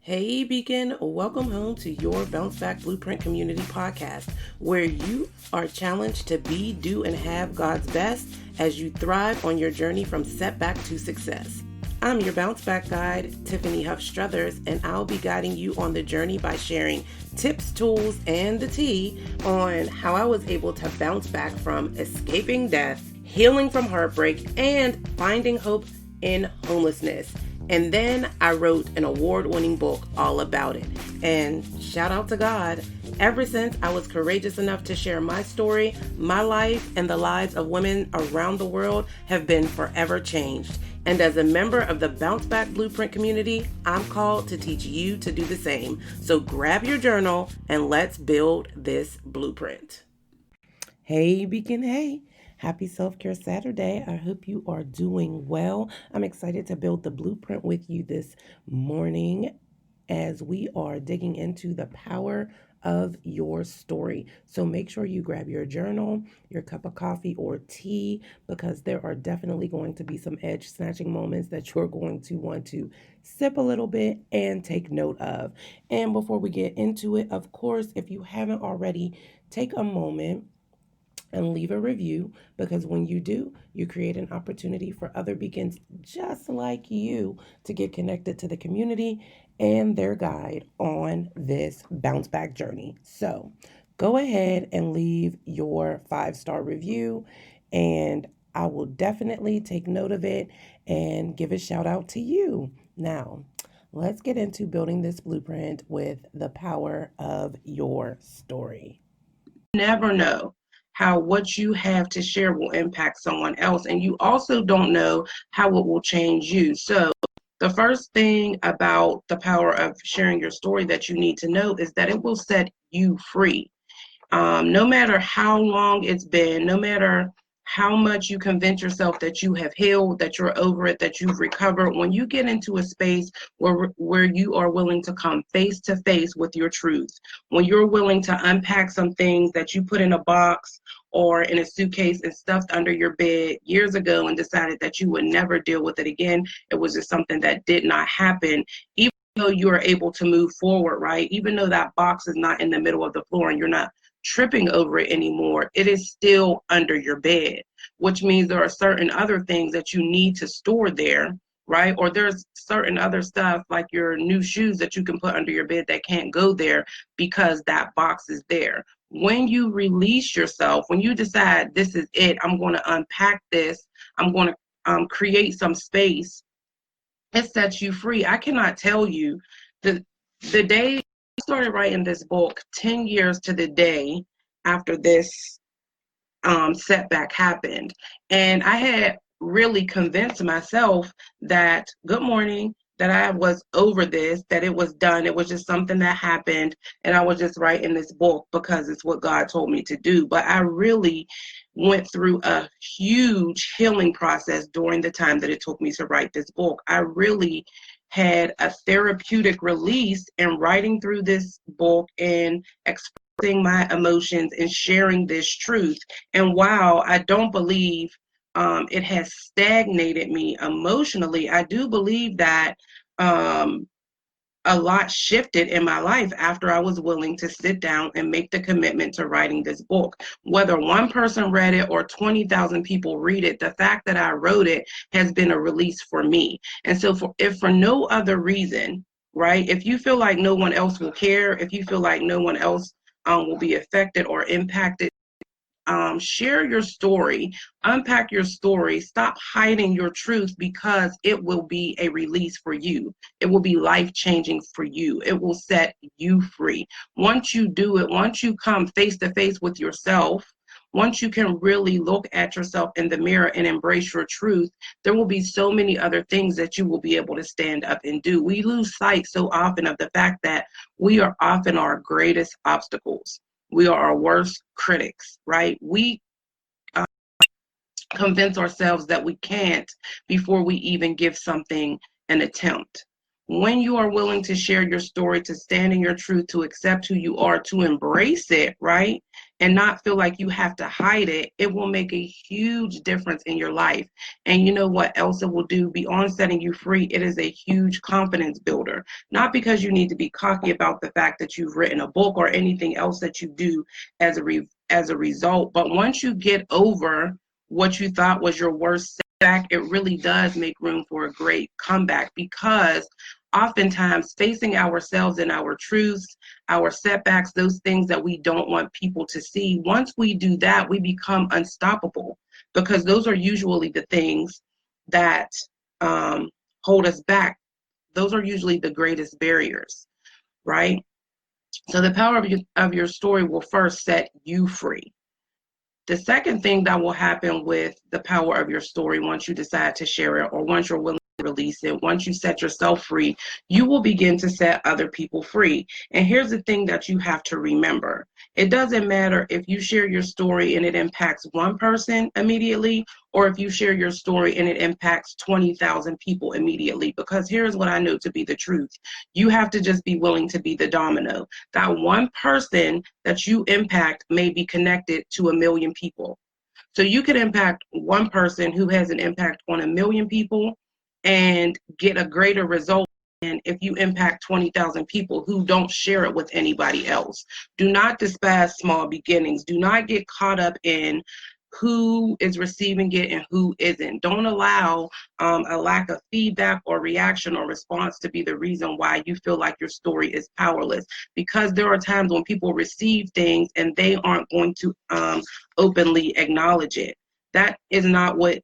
Hey Beacon, welcome home to your Bounce Back Blueprint Community podcast, where you are challenged to be, do, and have God's best as you thrive on your journey from setback to success. I'm your Bounce Back guide, Tiffany Huff Struthers, and I'll be guiding you on the journey by sharing tips, tools, and the tea on how I was able to bounce back from escaping death, healing from heartbreak, and finding hope in homelessness. And then I wrote an award-winning book all about it. And shout out to God, ever since I was courageous enough to share my story, my life and the lives of women around the world have been forever changed. And as a member of the Bounce Back Blueprint community, I'm called to teach you to do the same. So grab your journal and let's build this blueprint. Hey, Beacon, hey. Happy Self-Care Saturday. I hope you are doing well. I'm excited to build the blueprint with you this morning as we are digging into the power of your story. So make sure you grab your journal, your cup of coffee or tea, because there are definitely going to be some edge snatching moments that you're going to want to sip a little bit and take note of. And before we get into it, of course, if you haven't already, take a moment and leave a review, because when you do, you create an opportunity for other beacons just like you to get connected to the community and their guide on this bounce back journey. So go ahead and leave your 5-star review, and I will definitely take note of it and give a shout out to you. Now, let's get into building this blueprint with the power of your story. Never know how what you have to share will impact someone else, and you also don't know how it will change you. So the first thing about the power of sharing your story that you need to know is that it will set you free. No matter how long it's been, no matter how much you convince yourself that you have healed, that you're over it, that you've recovered, when you get into a space where you are willing to come face to face with your truth, when you're willing to unpack some things that you put in a box or in a suitcase and stuffed under your bed years ago and decided that you would never deal with it again, it was just something that did not happen. Even though you are able to move forward, right? Even though that box is not in the middle of the floor and you're not tripping over it anymore, it is still under your bed, which means there are certain other things that you need to store there, right? Or there's certain other stuff like your new shoes that you can put under your bed that can't go there because that box is there. When you release yourself, when you decide this is it, I'm going to unpack this, I'm going to create some space, it sets you free. I cannot tell you the day I started writing this book 10 years to the day after this setback happened. And I had really convinced myself that, good morning, that I was over this, that it was done. It was just something that happened. And I was just writing this book because it's what God told me to do. But I really went through a huge healing process during the time that it took me to write this book. I really had a therapeutic release in writing through this book and expressing my emotions and sharing this truth. And while I don't believe it has stagnated me emotionally, I do believe that a lot shifted in my life after I was willing to sit down and make the commitment to writing this book. Whether one person read it or 20,000 people read it, the fact that I wrote it has been a release for me. And so if for no other reason, right, if you feel like no one else will care, if you feel like no one else will be affected or impacted, share your story, unpack your story, stop hiding your truth, because it will be a release for you. It will be life-changing for you. It will set you free. Once you do it, once you come face to face with yourself, once you can really look at yourself in the mirror and embrace your truth, there will be so many other things that you will be able to stand up and do. We lose sight so often of the fact that we are often our greatest obstacles. We are our worst critics, right? We convince ourselves that we can't before we even give something an attempt. When you are willing to share your story, to stand in your truth, to accept who you are, to embrace it, right? And not feel like you have to hide it, it will make a huge difference in your life. And you know what else it will do? Beyond setting you free, it is a huge confidence builder. Not because you need to be cocky about the fact that you've written a book or anything else that you do as a result, but once you get over what you thought was your worst setback, it really does make room for a great comeback, because oftentimes facing ourselves and our truths, our setbacks, those things that we don't want people to see, once we do that, we become unstoppable, because those are usually the things that hold us back. Those are usually the greatest barriers, right? So the power of your story will first set you free. The second thing that will happen with the power of your story, once you decide to share it, or once you're willing to release it, once you set yourself free, you will begin to set other people free. And here's the thing that you have to remember. It doesn't matter if you share your story and it impacts one person immediately, or if you share your story and it impacts 20,000 people immediately, because here's what I know to be the truth. You have to just be willing to be the domino. That one person that you impact may be connected to 1,000,000 people. So you could impact one person who has an impact on 1,000,000 people and get a greater result than if you impact 20,000 people who don't share it with anybody else. Do not despise small beginnings. Do not get caught up in who is receiving it and who isn't. Don't allow a lack of feedback or reaction or response to be the reason why you feel like your story is powerless, because there are times when people receive things and they aren't going to openly acknowledge it. That is not what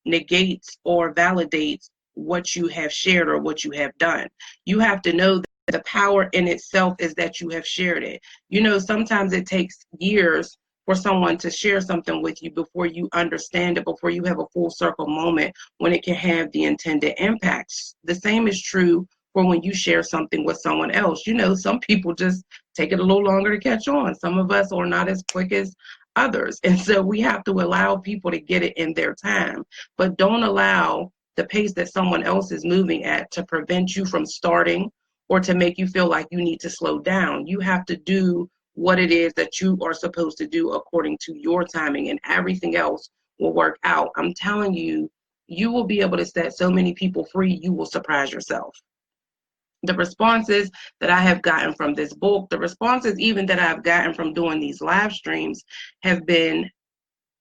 negates or validates what you have shared or what you have done. You have to know that the power in itself is that you have shared it. You know, sometimes it takes years for someone to share something with you before you understand it, before you have a full circle moment when it can have the intended impacts. The same is true for when you share something with someone else. You know, some people just take it a little longer to catch on. Some of us are not as quick as others. And so we have to allow people to get it in their time, but don't allow the pace that someone else is moving at to prevent you from starting or to make you feel like you need to slow down. You have to do what it is that you are supposed to do according to your timing, and everything else will work out. I'm telling you, you will be able to set so many people free, you will surprise yourself. The responses that I have gotten from this book, the responses even that I've gotten from doing these live streams have been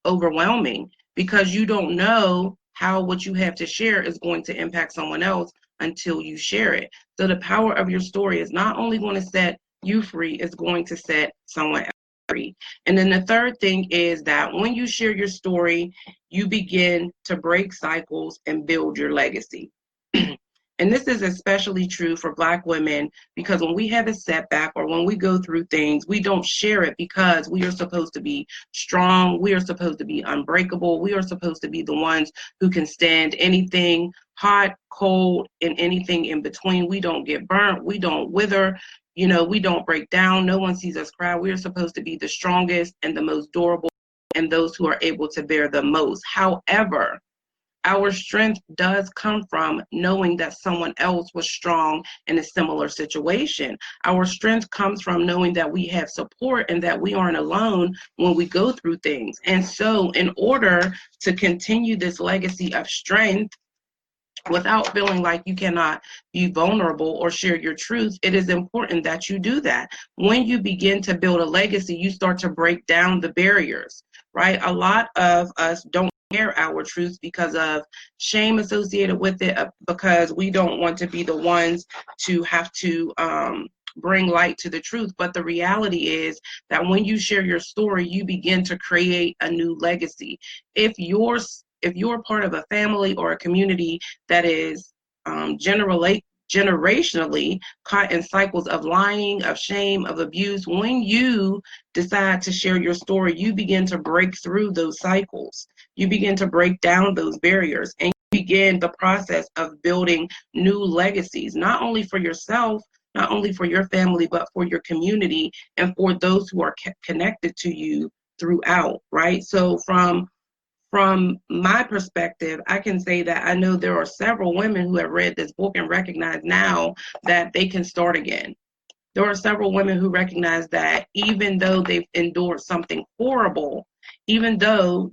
overwhelming, because you don't know how what you have to share is going to impact someone else until you share it. So the power of your story is not only going to set you free, it's going to set someone else free. And then the third thing is that when you share your story, you begin to break cycles and build your legacy. And this is especially true for Black women, because when we have a setback or when we go through things, we don't share it because we are supposed to be strong. We are supposed to be unbreakable. We are supposed to be the ones who can stand anything, hot, cold, and anything in between. We don't get burnt. We don't wither. You know, we don't break down. No one sees us cry. We are supposed to be the strongest and the most durable, and those who are able to bear the most. However, our strength does come from knowing that someone else was strong in a similar situation. Our strength comes from knowing that we have support and that we aren't alone when we go through things. And so in order to continue this legacy of strength, without feeling like you cannot be vulnerable or share your truth, it is important that you do that. When you begin to build a legacy, you start to break down the barriers, right? A lot of us don't share our truth because of shame associated with it, because we don't want to be the ones to have to bring light to the truth. But the reality is that when you share your story, you begin to create a new legacy. If you're part of a family or a community that is generationally caught in cycles of lying, of shame, of abuse, when you decide to share your story, you begin to break through those cycles. You begin to break down those barriers, and you begin the process of building new legacies, not only for yourself, not only for your family, but for your community and for those who are connected to you throughout, right? So from from my perspective, I can say that I know there are several women who have read this book and recognize now that they can start again. There are several women who recognize that even though they've endured something horrible, even though,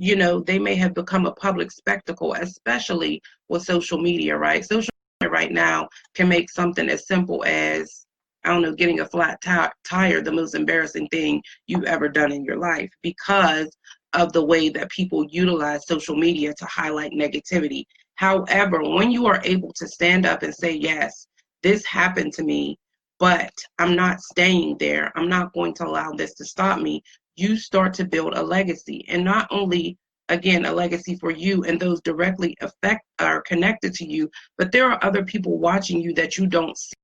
they may have become a public spectacle, especially with social media, right? Social media right now can make something as simple as, I don't know, getting a flat tire the most embarrassing thing you've ever done in your life because of the way that people utilize social media to highlight negativity. However, when you are able to stand up and say, yes, this happened to me, but I'm not staying there. I'm not going to allow this to stop me. You start to build a legacy, and not only, again, a legacy for you and those directly are connected to you, but there are other people watching you that you don't see.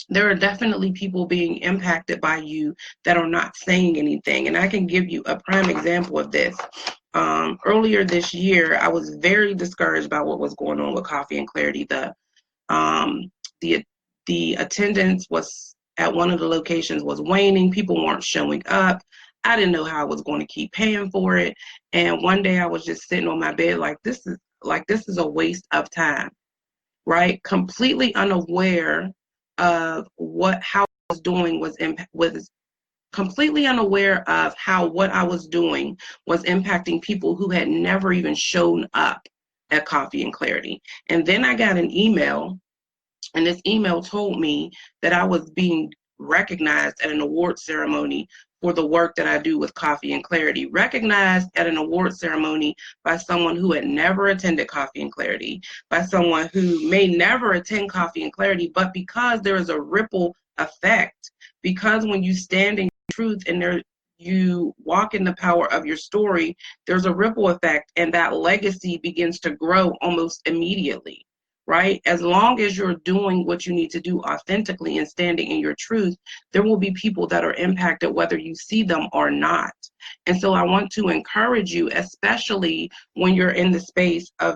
There are definitely people being impacted by you that are not saying anything. And I can give you a prime example of this. Earlier this year, I was very discouraged by what was going on with Coffee and Clarity. Um, the the attendance was at one of the locations was waning. People weren't showing up. I didn't know how I was going to keep paying for it. And one day I was just sitting on my bed like this is a waste of time, right? Completely unaware of how I was doing was completely unaware of how what I was doing was impacting people who had never even shown up at Coffee and Clarity. And then I got an email, and this email told me that I was being recognized at an award ceremony for the work that I do with Coffee and Clarity. Recognized at an award ceremony by someone who had never attended Coffee and Clarity, by someone who may never attend Coffee and Clarity, but because there is a ripple effect, because when you stand in truth and you walk in the power of your story, there's a ripple effect, and that legacy begins to grow almost immediately. Right? As long as you're doing what you need to do authentically and standing in your truth, there will be people that are impacted whether you see them or not. And so I want to encourage you, especially when you're in the space of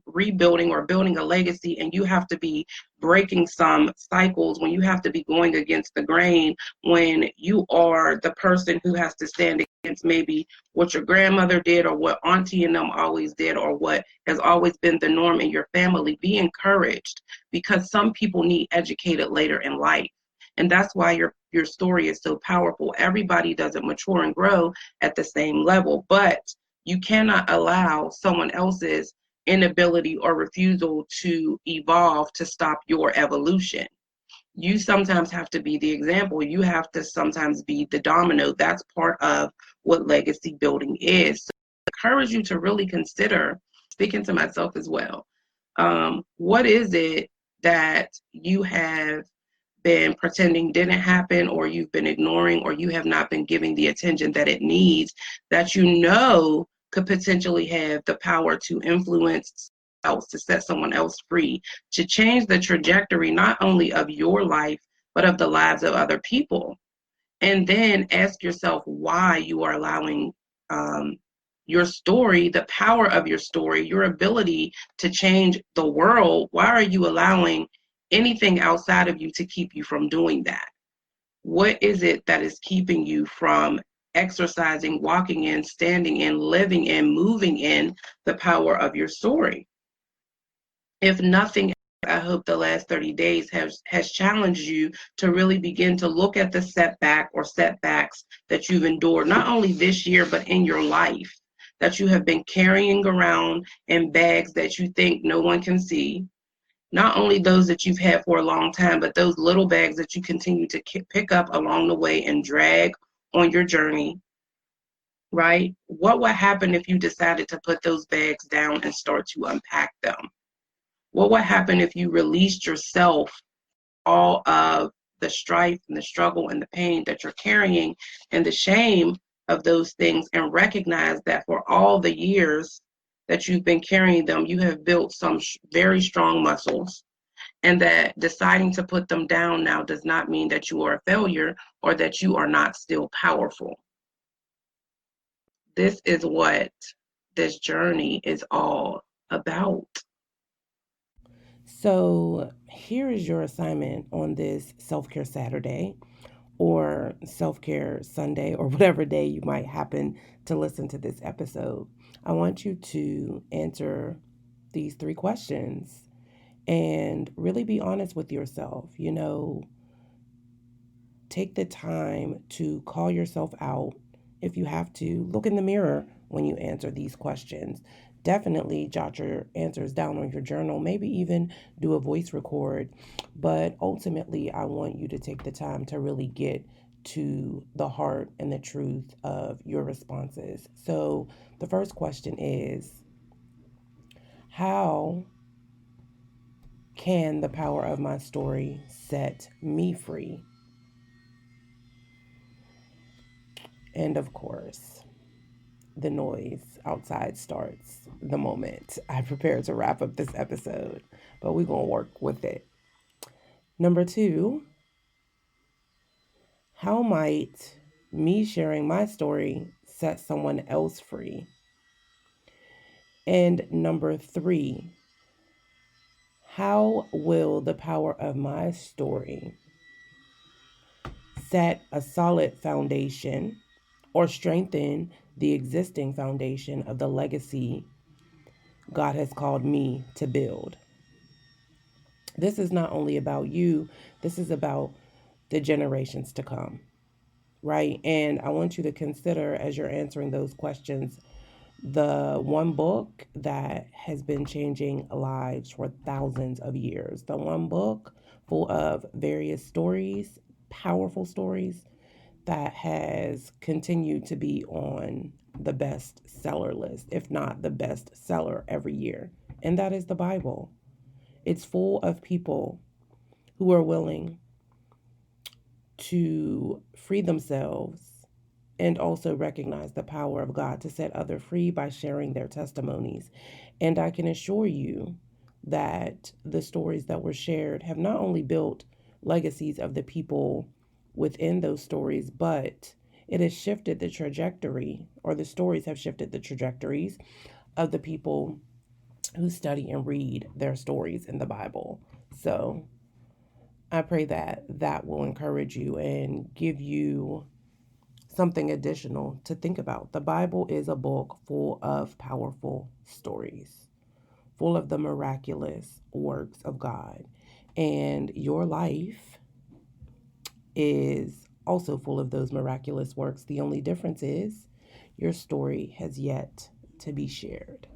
rebuilding, or building a legacy, and you have to be breaking some cycles, when you have to be going against the grain, when you are the person who has to stand against maybe what your grandmother did or what auntie and them always did or what has always been the norm in your family. Be encouraged, because some people need educated later in life. And that's why your story is so powerful. Everybody doesn't mature and grow at the same level, but you cannot allow someone else's inability or refusal to evolve to stop your evolution. You sometimes have to be the example. You have to sometimes be the domino. That's part of what legacy building is. So I encourage you to really consider, speaking to myself as well, what is it that you have been pretending didn't happen, or you've been ignoring, or you have not been giving the attention that it needs, that could potentially have the power to influence else, to set someone else free, to change the trajectory not only of your life, but of the lives of other people. And then ask yourself why you are allowing your story, the power of your story, your ability to change the world. Why are you allowing anything outside of you to keep you from doing that? What is it that is keeping you from exercising, walking in, standing in, living in, moving in the power of your story? If nothing, I hope the last 30 days has challenged you to really begin to look at the setbacks that you've endured, not only this year, but in your life, that you have been carrying around in bags that you think no one can see. Not only those that you've had for a long time, but those little bags that you continue to pick up along the way and drag on your journey, right? What would happen if you decided to put those bags down and start to unpack them? What would happen if you released yourself all of the strife and the struggle and the pain that you're carrying and the shame of those things, and recognize that for all the years that you've been carrying them, you have built some very strong muscles, and that deciding to put them down now does not mean that you are a failure or that you are not still powerful. This is what this journey is all about. So here is your assignment on this Self-Care Saturday. or self-care Sunday, or whatever day you might happen to listen to this episode, I want you to answer these 3 questions and really be honest with yourself. Take the time to call yourself out. If you have to, look in the mirror when you answer these questions. Definitely jot your answers down on your journal, maybe even do a voice record. But ultimately, I want you to take the time to really get to the heart and the truth of your responses. So the first question is, how can the power of my story set me free? And of course, the noise outside starts the moment I prepare to wrap up this episode, but we're going to work with it. Number 2, how might me sharing my story set someone else free? And number 3, how will the power of my story set a solid foundation or strengthen the existing foundation of the legacy God has called me to build? This is not only about you, this is about the generations to come, right? And I want you to consider, as you're answering those questions, the one book that has been changing lives for thousands of years. The one book full of various stories, powerful stories, that has continued to be on the best seller list, if not the best seller every year. And that is the Bible. It's full of people who are willing to free themselves and also recognize the power of God to set others free by sharing their testimonies. And I can assure you that the stories that were shared have not only built legacies of the people within those stories, but it has shifted the trajectory, or the stories have shifted the trajectories of the people who study and read their stories in the Bible. So I pray that that will encourage you and give you something additional to think about. The Bible is a book full of powerful stories, full of the miraculous works of God. And your life is also full of those miraculous works. The only difference is your story has yet to be shared.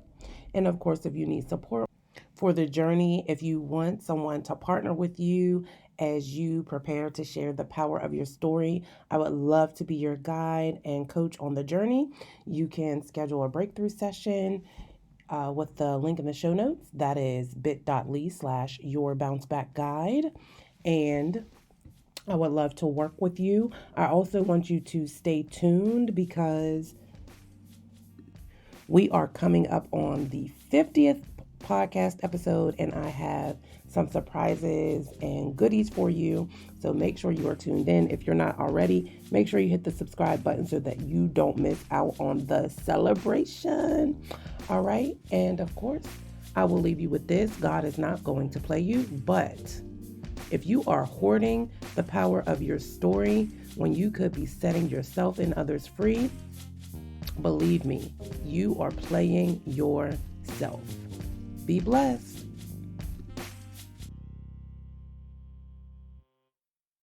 And of course, if you need support for the journey, if you want someone to partner with you as you prepare to share the power of your story, I would love to be your guide and coach on the journey. You can schedule a breakthrough session with the link in the show notes. That is bit.ly/yourbouncebackguide. And I would love to work with you. I also want you to stay tuned because we are coming up on the 50th podcast episode, and I have some surprises and goodies for you. So make sure you are tuned in. If you're not already, make sure you hit the subscribe button so that you don't miss out on the celebration. All right. And of course, I will leave you with this. God is not going to play you, but if you are hoarding the power of your story when you could be setting yourself and others free, believe me, you are playing yourself. Be blessed.